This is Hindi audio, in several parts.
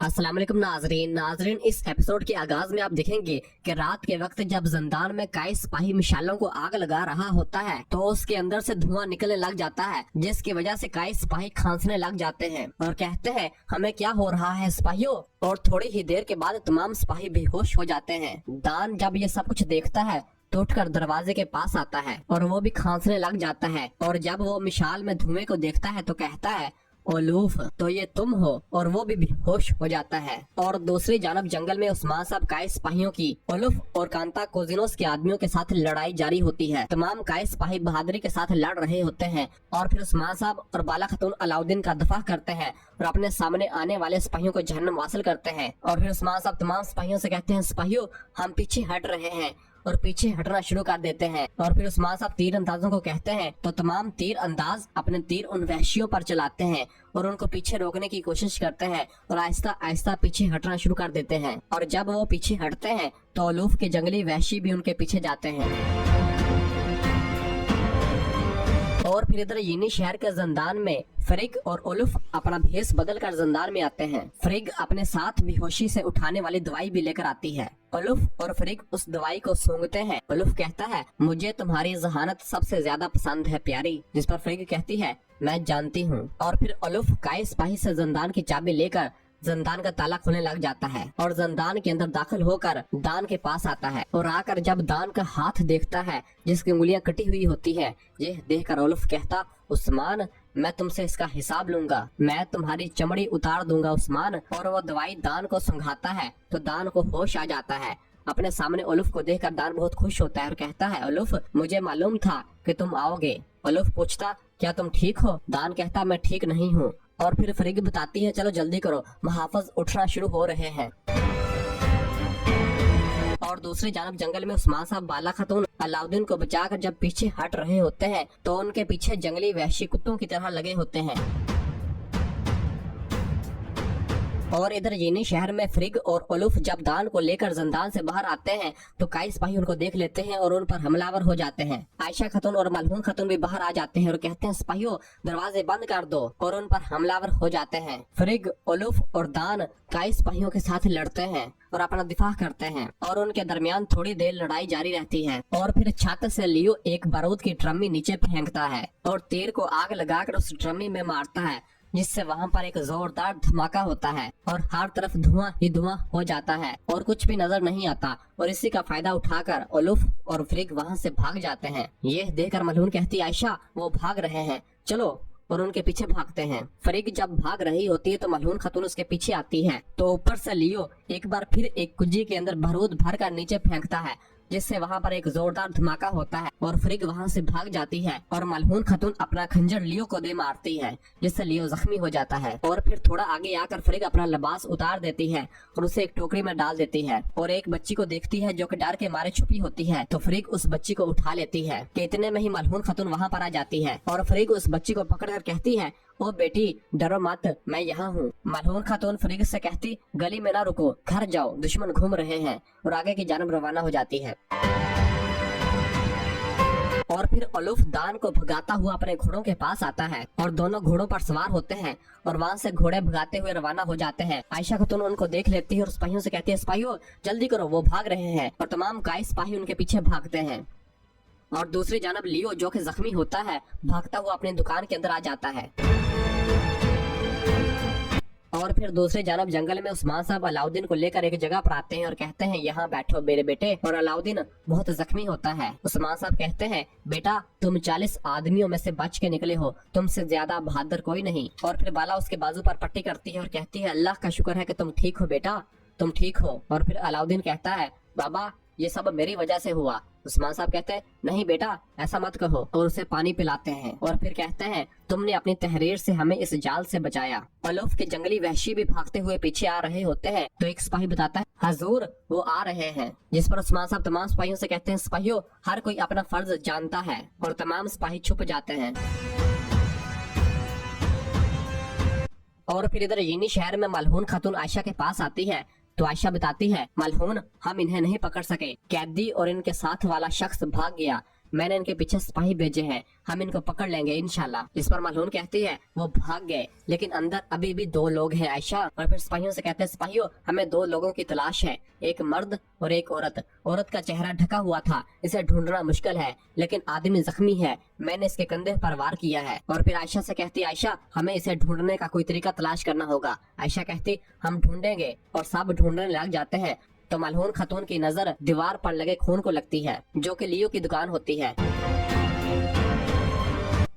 अस्सलाम वालेकुम नाजरीन, इस एपिसोड के आगाज में आप देखेंगे कि रात के वक्त जब जिंदान में काई सिपाही मिसालों को आग लगा रहा होता है तो उसके अंदर से धुआं निकलने लग जाता है, जिसकी वजह से काई सिपाही खांसने लग जाते हैं और कहते हैं हमें क्या हो रहा है सिपाहियों। और थोड़ी ही देर के बाद तमाम सिपाही बेहोश हो जाते हैं। दान जब ये सब कुछ देखता है तो उठकर दरवाजे के पास आता है और वो भी खांसने लग जाता है। और जब वो मिसाल में धुएं को देखता है तो कहता है ओलूफ, तो ये तुम हो, और वो भी बेहोश हो जाता है। और दूसरी जानब जंगल में उस्मान साहब काई सिपाहियों की ओलूफ और कांता कोजिनोस के आदमियों के साथ लड़ाई जारी होती है। तमाम काई सिपाही बहादुरी के साथ लड़ रहे होते हैं और फिर उस्मान साहब और बाला खतून अलाउद्दीन का दफा करते हैं और अपने सामने आने वाले सिपाहियों को जहन्नम वासिल करते हैं। और फिर उस्मान साहब तमाम सिपाहियों से कहते हैं सिपाहियों हम पीछे हट रहे हैं, और पीछे हटना शुरू कर देते हैं। और फिर उस्मान साहब तीर अंदाजों को कहते हैं तो तमाम तीर अंदाज अपने तीर उन वहशियों पर चलाते हैं और उनको पीछे रोकने की कोशिश करते हैं और आहिस्ता आहिस्ता पीछे हटना शुरू कर देते हैं। और जब वो पीछे हटते हैं तो ओलूफ के जंगली वहशी भी उनके पीछे जाते हैं। और फिर इधर यीनी शहर के जिंदान में फ्रिग और ओलुफ अपना भेष बदल कर जिंदान में आते हैं। फ्रिग अपने साथ बेहोशी से उठाने वाली दवाई भी लेकर आती है। ओलुफ और फ्रिग उस दवाई को सूंघते हैं। ओलुफ कहता है मुझे तुम्हारी जहानत सबसे ज्यादा पसंद है प्यारी, जिस पर फ्रिग कहती है मैं जानती हूँ। और फिर ओलुफ काई सिपाही से जिंदान की चाबी लेकर जिंदान का ताला खोलने लग जाता है और जिंदान के अंदर दाखिल होकर दान के पास आता है। और आकर जब दान का हाथ देखता है जिसकी उंगलियां कटी हुई होती है, ये देखकर ओलुफ कहता उस्मान मैं तुमसे इसका हिसाब लूंगा, मैं तुम्हारी चमड़ी उतार दूंगा उस्मान। और वो दवाई दान को सुंघाता है तो दान को होश आ जाता है। अपने सामने ओलुफ को देखकर दान बहुत खुश होता है और कहता है ओलुफ मुझे मालूम था कि तुम आओगे। ओलुफ पूछता क्या तुम ठीक हो? दान कहता मैं ठीक नहीं हूँ। और फिर फ्रिग बताती है चलो जल्दी करो, महाफिज उठना शुरू हो रहे हैं। और दूसरी जानब जंगल में उस्मान साहब बाला खतून अलाउद्दीन को बचाकर जब पीछे हट रहे होते हैं तो उनके पीछे जंगली वहशी कुत्तों की तरह लगे होते हैं। और इधर यीनी शहर में फ्रिग और ओलुफ जब दान को लेकर जिंदान से बाहर आते हैं तो काई सिपाही उनको देख लेते हैं और उन पर हमलावर हो जाते हैं। आयशा खतून और मलहून खतून भी बाहर आ जाते हैं और कहते हैं सिपाहियों दरवाजे बंद कर दो, और उन पर हमलावर हो जाते हैं। फ्रिग, ओलुफ और दान काई सिपाहियों के साथ लड़ते हैं और अपना दिफा करते हैं और उनके दरमियान थोड़ी देर लड़ाई जारी रहती है। और फिर छत से लियो एक बारूद की ट्रमी नीचे फेंकता है और तीर को आग लगाकर उस ट्रमी में मारता है, जिससे वहाँ पर एक जोरदार धमाका होता है और हर तरफ धुआं ही धुआं हो जाता है और कुछ भी नजर नहीं आता। और इसी का फायदा उठाकर ओलुफ और फ्रिग वहाँ से भाग जाते हैं। ये देखकर मलहून कहती आयशा वो भाग रहे हैं चलो, और उनके पीछे भागते हैं। फ्रिग जब भाग रही होती है तो मलहून खतून उसके पीछे आती है तो ऊपर से लियो एक बार फिर एक कुज्जी के अंदर बारूद भरकर नीचे फेंकता है, जिससे वहाँ पर एक जोरदार धमाका होता है और फ्रिग वहाँ से भाग जाती है। और मलहून खतून अपना खंजर लियो को दे मारती है, जिससे लियो जख्मी हो जाता है। और फिर थोड़ा आगे आकर फ्रिग अपना लिबास उतार देती है और उसे एक टोकरी में डाल देती है और एक बच्ची को देखती है जो कि डर के मारे छुपी होती है। तो फ्रिग उस बच्ची को उठा लेती है कि इतने में ही मलहून खतून वहाँ पर आ जाती है और फ्रिग उस बच्ची को पकड़कर कहती है ओ बेटी डरो मत, मैं यहाँ हूँ। मलहून खातून फ्रिग से कहती गली में ना रुको, घर जाओ, दुश्मन घूम रहे हैं, और आगे की जानब रवाना हो जाती है। और फिर ओलुफ दान को भगाता हुआ अपने घोड़ों के पास आता है और दोनों घोड़ों पर सवार होते हैं और वहाँ से घोड़े भगाते हुए रवाना हो जाते हैं। आयशा खतून उनको देख लेती है और सिपाहियों से कहती है सिपाहियों जल्दी करो वो भाग रहे हैं, और तमाम काई सिपाही उनके पीछे भागते हैं। और दूसरी जानब लियो जो कि जख्मी होता है भागता हुआ अपनी दुकान के अंदर आ जाता है। और फिर दूसरी जानब जंगल में उस्मान साहब अलाउद्दीन को लेकर एक जगह पर आते हैं और कहते हैं यहाँ बैठो मेरे बेटे। और अलाउद्दीन बहुत जख्मी होता है। उस्मान साहब कहते हैं बेटा तुम 40 आदमियों में से बच के निकले हो, तुमसे ज्यादा बहादुर कोई नहीं। और फिर बाला उसके बाजू पर पट्टी करती है और कहती है अल्लाह का शुक्र है कि तुम ठीक हो बेटा, तुम ठीक हो। और फिर अलाउद्दीन कहता है बाबा ये सब मेरी वजह से हुआ। उस्मान साहब कहते हैं नहीं बेटा ऐसा मत कहो, और उसे पानी पिलाते हैं। और फिर कहते हैं तुमने अपनी तहरीर से हमें इस जाल से बचाया। ओलुफ के जंगली वहशी भी भागते हुए पीछे आ रहे होते हैं तो एक सिपाही बताता है हजूर वो आ रहे हैं, जिस पर उस्मान साहब तमाम सिपाहियों से कहते हैं सिपाहियों हर कोई अपना फर्ज जानता है, और तमाम सिपाही छुप जाते हैं। और फिर इधर यीनी शहर में मलहून खातून आयशा के पास आती है तो आयशा बताती है मलहून हम इन्हें नहीं पकड़ सके, कैदी और इनके साथ वाला शख्स भाग गया, मैंने इनके पीछे सिपाही भेजे हैं, हम इनको पकड़ लेंगे इंशाल्लाह। इस पर मलहून कहती है वो भाग गए, लेकिन अंदर अभी भी 2 लोग हैं आयशा। और फिर सिपाहियों से कहते हैं सिपाहियों हमें 2 लोगों की तलाश है, एक मर्द और एक औरत। औरत का चेहरा ढका हुआ था, इसे ढूंढना मुश्किल है, लेकिन आदमी जख्मी है, मैंने इसके कंधे पर वार किया है। और फिर आयशा से कहती आयशा हमें इसे ढूंढने का कोई तरीका तलाश करना होगा। आयशा कहती हम ढूंढेंगे, और सब ढूंढने लग जाते हैं। तो मलहून खातून की नजर दीवार पर लगे खून को लगती है, जो कि लियो की दुकान होती है।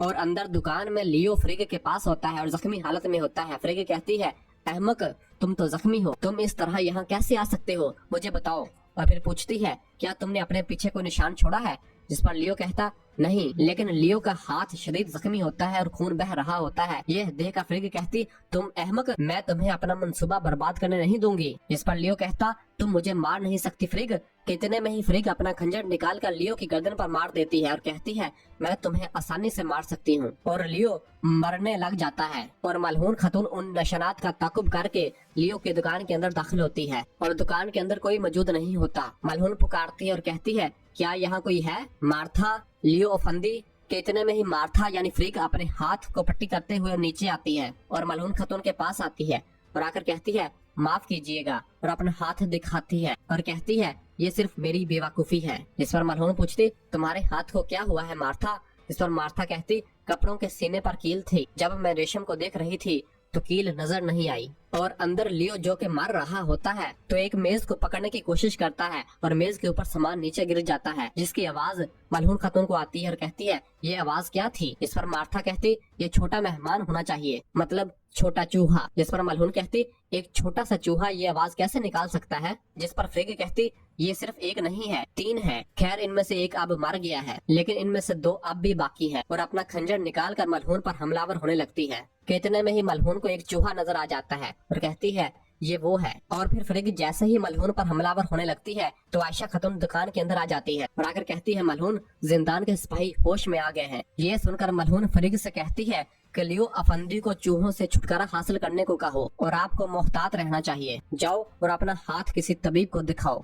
और अंदर दुकान में लियो फ्रिग के पास होता है और जख्मी हालत में होता है। फ्रिग कहती है अहमक तुम तो जख्मी हो, तुम इस तरह यहाँ कैसे आ सकते हो, मुझे बताओ। और फिर पूछती है क्या तुमने अपने पीछे कोई निशान छोड़ा है। जिस पर लियो कहता नहीं, लेकिन लियो का हाथ शदीद जख्मी होता है और खून बह रहा होता है। यह देख कर फ्रिग कहती तुम अहमक, मैं तुम्हें अपना मंसूबा बर्बाद करने नहीं दूंगी। जिस पर लियो कहता तुम मुझे मार नहीं सकती फ्रिग। कितने में ही फ्रिग अपना खंजर निकाल कर लियो की गर्दन पर मार देती है और कहती है मैं तुम्हें आसानी से मार सकती हूँ। और लियो मरने लग जाता है। और मलहून खातून उन निशानात का ताकुब करके लियो की दुकान के अंदर दाखिल होती है और दुकान के अंदर कोई मौजूद नहीं होता। मलहून पुकारती है और कहती है क्या यहाँ कोई है। मार्था लियो अफंदी के इतने में ही मार्था यानी फ्रिग अपने हाथ को पट्टी करते हुए नीचे आती है और मलहून खातून के पास आती है और आकर कहती है माफ कीजिएगा, और अपना हाथ दिखाती है और कहती है ये सिर्फ मेरी बेवकूफी है। इस पर मलहून पूछती तुम्हारे हाथ को क्या हुआ है मार्था। इस पर मार्था कहती कपड़ों के सीने पर कील थी, जब मैं रेशम को देख रही थी तो कील नजर नहीं आई। और अंदर लियो जो के मर रहा होता है तो एक मेज को पकड़ने की कोशिश करता है और मेज के ऊपर सामान नीचे गिर जाता है, जिसकी आवाज मलहून खातून को आती है और कहती है ये आवाज क्या थी। इस पर मार्था कहती ये छोटा मेहमान होना चाहिए, मतलब छोटा चूहा। जिस पर मलहून कहती एक छोटा सा चूहा ये आवाज कैसे निकाल सकता है। जिस पर फ्रिग कहती ये सिर्फ एक नहीं है 3 है, खैर इनमें से एक अब मर गया है, लेकिन इनमें से 2 अब भी बाकी है। और अपना खंजर निकाल कर मलहून पर हमलावर होने लगती है। कितने में ही मलहून को एक चूहा नजर आ जाता है और कहती है ये वो है। और फिर फ्रिग जैसे ही मलहून पर हमलावर होने लगती है तो आयशा खातून दुकान के अंदर आ जाती है और आकर कहती है मलहून जिंदान के सिपाही होश में आ गए हैं। ये सुनकर मलहून फ्रिग से कहती है कि लियो अफंदी को चूहों से छुटकारा हासिल करने को कहो और आपको मोहतात रहना चाहिए, जाओ और अपना हाथ किसी तबीब को दिखाओ।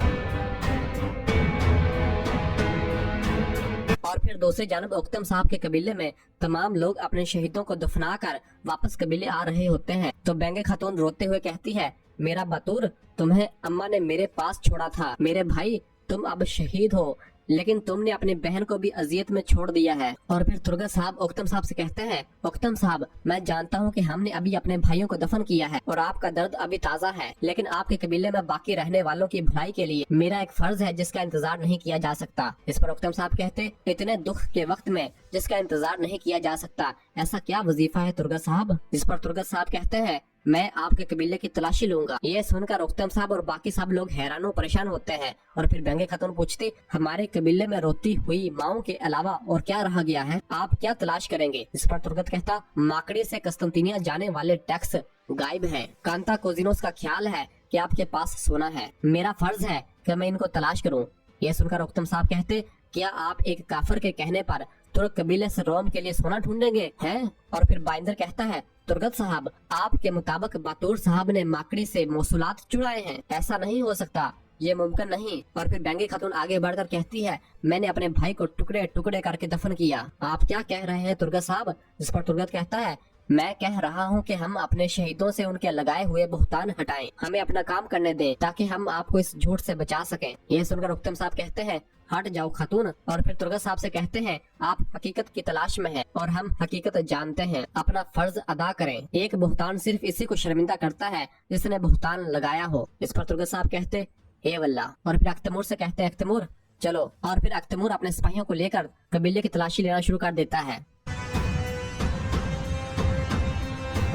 और फिर दूसरी जानब उक्तम साहब के कबीले में तमाम लोग अपने शहीदों को दफना कर वापस कबीले आ रहे होते हैं। तो बेंगे खातून रोते हुए कहती है मेरा बतूर, तुम्हें अम्मा ने मेरे पास छोड़ा था, मेरे भाई तुम अब शहीद हो, लेकिन तुमने अपनी बहन को भी अजियत में छोड़ दिया है। और फिर तुर्गा साहब उक्तम साहब से कहते हैं उक्तम साहब मैं जानता हूँ कि हमने अभी अपने भाइयों को दफन किया है और आपका दर्द अभी ताज़ा है, लेकिन आपके कबीले में बाकी रहने वालों की भलाई के लिए मेरा एक फर्ज है जिसका इंतजार नहीं किया जा सकता। इस पर उक्तम साहब कहते इतने दुख के वक्त में जिसका इंतजार नहीं किया जा सकता ऐसा क्या वजीफा है तुर्गा साहब। इस पर तुर्गा साहब कहते हैं मैं आपके कबीले की तलाशी लूंगा। ये सुनकर उक्तम साहब और बाकी सब लोग हैरान और परेशान होते हैं। और फिर बेंगे खातून पूछती हमारे कबीले में रोती हुई माओ के अलावा और क्या रह गया है, आप क्या तलाश करेंगे। इस पर तुर्गत कहता माकड़ी से कस्तुंतिनिया जाने वाले टैक्स गायब है, कांता कोजिनोस का ख्याल है कि आपके पास सोना है, मेरा फर्ज है कि मैं इनको तलाश करूं। ये सुनकर उक्तम साहब कहते क्या आप एक काफिर के कहने पर तुर्क कबीले से रोम के लिए सोना ढूंढेंगे हैं। और फिर बाइंदर कहता है तुर्गत साहब आपके मुताबिक बातूर साहब ने माकड़ी से मौसूलात चुराए हैं, ऐसा नहीं हो सकता, ये मुमकिन नहीं। और फिर बेंगे खातून आगे बढ़कर कहती है मैंने अपने भाई को टुकड़े टुकड़े करके दफन किया, आप क्या कह रहे हैं तुर्गत साहब। जिस पर तुर्गत कहता है मैं कह रहा हूँ कि हम अपने शहीदों से उनके लगाए हुए बुहतान हटाएं, हमें अपना काम करने दें ताकि हम आपको इस झूठ से बचा सकें। ये सुनकर उक्तम साहब कहते हैं हट जाओ खातून। और फिर तुर्गत साहब से कहते हैं आप हकीकत की तलाश में हैं और हम हकीकत जानते हैं, अपना फर्ज अदा करें। एक बुहतान सिर्फ इसी को शर्मिंदा करता है जिसने बुहतान लगाया हो। इस पर तुर्गत साहब कहते ए वल्ला। और फिर अख्तमूर से कहते हैं अख्तमूर चलो। और फिर अख्तमूर अपने सिपाहियों को लेकर कबीले की तलाशी लेना शुरू कर देता है।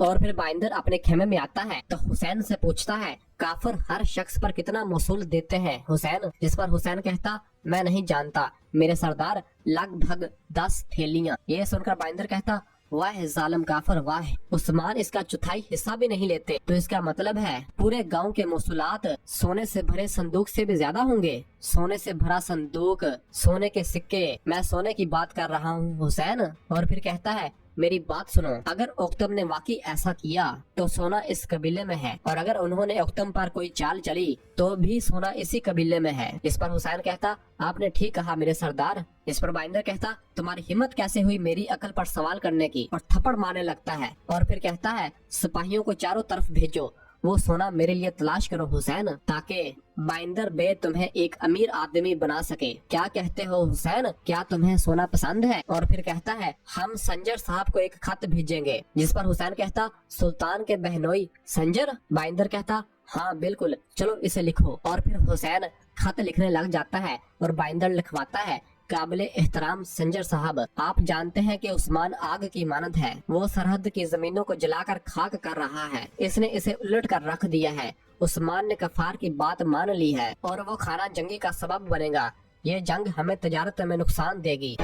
और फिर बाइंदर अपने खेमे में आता है तो हुसैन से पूछता है काफिर हर शख्स पर कितना मसूल देते हैं हुसैन। जिस पर हुसैन कहता मैं नहीं जानता मेरे सरदार, लगभग 10 थैलियां। ये सुनकर बाइंदर कहता वाह जालिम काफिर वाह, उस्मान इसका चौथाई हिस्सा भी नहीं लेते, तो इसका मतलब है पूरे गांव के मसूलात सोने से भरे संदूक से भी ज्यादा होंगे। सोने से भरा संदूक, सोने के सिक्के, मैं सोने की बात कर रहा हूँ हुसैन। और फिर कहता है मेरी बात सुनो, अगर उक्तम ने वाकई ऐसा किया तो सोना इस कबीले में है, और अगर उन्होंने उक्तम पर कोई चाल चली तो भी सोना इसी कबीले में है। इस पर हुसैन कहता, आपने ठीक कहा मेरे सरदार। इस पर बाइंदर कहता, तुम्हारी हिम्मत कैसे हुई मेरी अकल पर सवाल करने की, और थप्पड़ मारने लगता है और फिर कहता है, सिपाहियों को चारों तरफ भेजो, वो सोना मेरे लिए तलाश करो हुसैन, ताकि बाइंदर बे तुम्हें एक अमीर आदमी बना सके। क्या कहते हो हुसैन, क्या तुम्हें सोना पसंद है? और फिर कहता है, हम संजर साहब को एक खत भेजेंगे। जिस पर हुसैन कहता, सुल्तान के बहनोई संजर? बाइंदर कहता, हाँ बिल्कुल, चलो इसे लिखो। और फिर हुसैन खत लिखने लग जाता है और बाइंदर लिखवाता है, काबिले एहतराम संजर साहब, आप जानते हैं कि उस्मान आग की मानद है, वो सरहद की जमीनों को जलाकर खाक कर रहा है, इसने इसे उलट कर रख दिया है। उस्मान ने कफार की बात मान ली है और वो खाना जंगी का सबब बनेगा। ये जंग हमें तजारत में नुकसान देगी।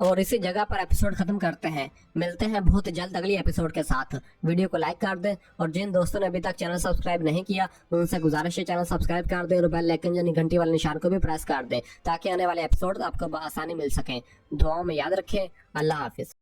और इसी जगह पर एपिसोड खत्म करते हैं। मिलते हैं बहुत जल्द अगली एपिसोड के साथ। वीडियो को लाइक कर दें और जिन दोस्तों ने अभी तक चैनल सब्सक्राइब नहीं किया उनसे गुजारिश है चैनल सब्सक्राइब कर दें और बेल आइकन यानी घंटी वाले निशान को भी प्रेस कर दें, ताकि आने वाले एपिसोड आपको आसानी मिल सके। दुआओं में याद रखें। अल्लाह हाफिज।